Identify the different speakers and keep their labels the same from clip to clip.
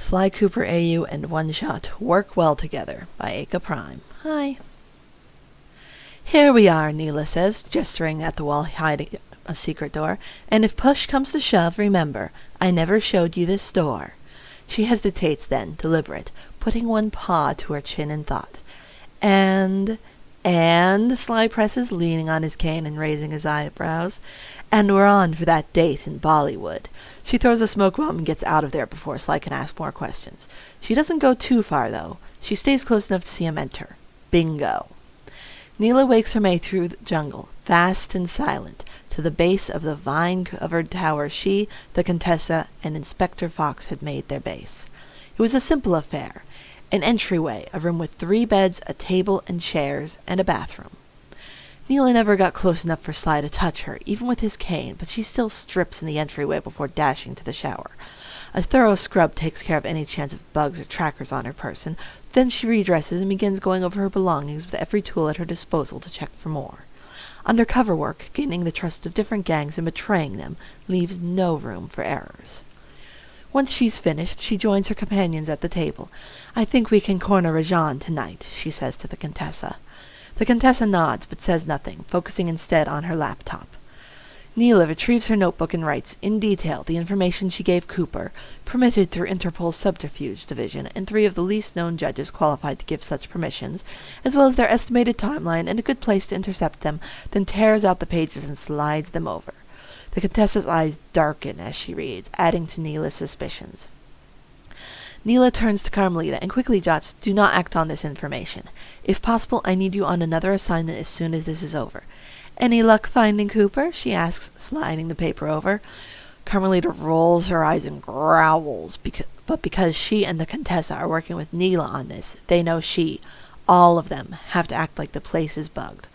Speaker 1: Sly Cooper AU and One Shot Work Well Together by EikaPrime. Hi. Here we are, Neela says, gesturing at the wall hiding a secret door. And if push comes to shove, remember, I never showed you this door. She hesitates then, deliberate, putting one paw to her chin in thought. And Sly presses, leaning on his cane and raising his eyebrows. And we're on for that date in Bollywood. She throws a smoke bomb and gets out of there before Sly can ask more questions. She doesn't go too far, though. She stays close enough to see him enter. Bingo. Neela wakes her way through the jungle, fast and silent, to the base of the vine-covered tower she, the Contessa, and Inspector Fox had made their base. It was a simple affair. An entryway, a room with 3 beds, a table and chairs, and a bathroom. Neela never got close enough for Sly to touch her, even with his cane, but she still strips in the entryway before dashing to the shower. A thorough scrub takes care of any chance of bugs or trackers on her person. Then she redresses and begins going over her belongings with every tool at her disposal to check for more. Undercover work, gaining the trust of different gangs and betraying them, leaves no room for errors. Once she's finished, she joins her companions at the table. I think we can corner Rajan tonight, she says to the Contessa. The Contessa nods, but says nothing, focusing instead on her laptop. Neela retrieves her notebook and writes, in detail, the information she gave Cooper, permitted through Interpol's Subterfuge Division, and 3 of the least-known judges qualified to give such permissions, as well as their estimated timeline and a good place to intercept them, then tears out the pages and slides them over. The Contessa's eyes darken as she reads, adding to Neela's suspicions. Neela turns to Carmelita and quickly jots, do not act on this information. If possible, I need you on another assignment as soon as this is over. Any luck finding Cooper? She asks, sliding the paper over. Carmelita rolls her eyes and growls, but because she and the Contessa are working with Neela on this, they know all of them, have to act like the place is bugged.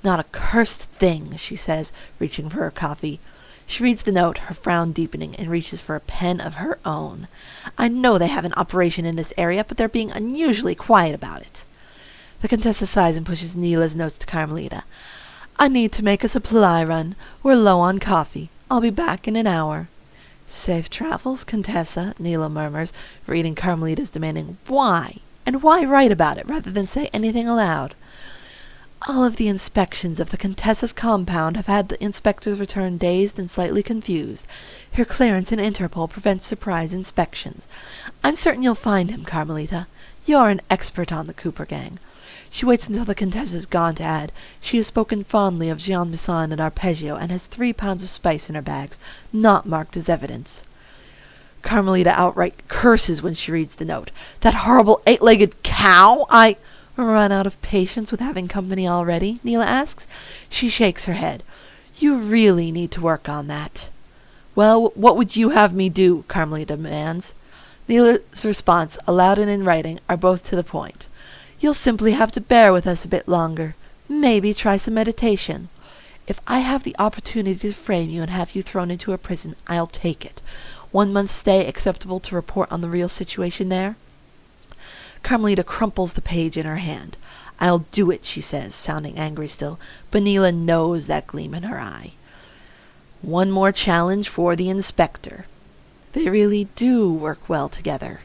Speaker 1: Not a cursed thing, she says, reaching for her coffee. She reads the note, her frown deepening, and reaches for a pen of her own. I know they have an operation in this area, but they're being unusually quiet about it. The Contessa sighs and pushes Neela's notes to Carmelita. I need to make a supply run. We're low on coffee. I'll be back in an hour. Safe travels, Contessa, Neela murmurs, reading Carmelita's demanding why, and why write about it rather than say anything aloud. All of the inspections of the Contessa's compound have had the inspectors return dazed and slightly confused. Her clearance in Interpol prevents surprise inspections. I'm certain you'll find him, Carmelita. You're an expert on the Cooper gang. She waits until the Contessa's gone to add, she has spoken fondly of Jean Bisson and Arpeggio and has 3 pounds of spice in her bags, not marked as evidence. Carmelita outright curses when she reads the note. That horrible 8-legged cow! I run out of patience with having company already, Neela asks. She shakes her head. You really need to work on that. Well, what would you have me do? Carmelita demands. Neela's response, aloud and in writing, are both to the point. You'll simply have to bear with us a bit longer. Maybe try some meditation. If I have the opportunity to frame you and have you thrown into a prison, I'll take it. 1 month's stay acceptable to report on the real situation there? Carmelita crumples the page in her hand. I'll do it, she says, sounding angry still, but Neela knows that gleam in her eye. One more challenge for the inspector. They really do work well together.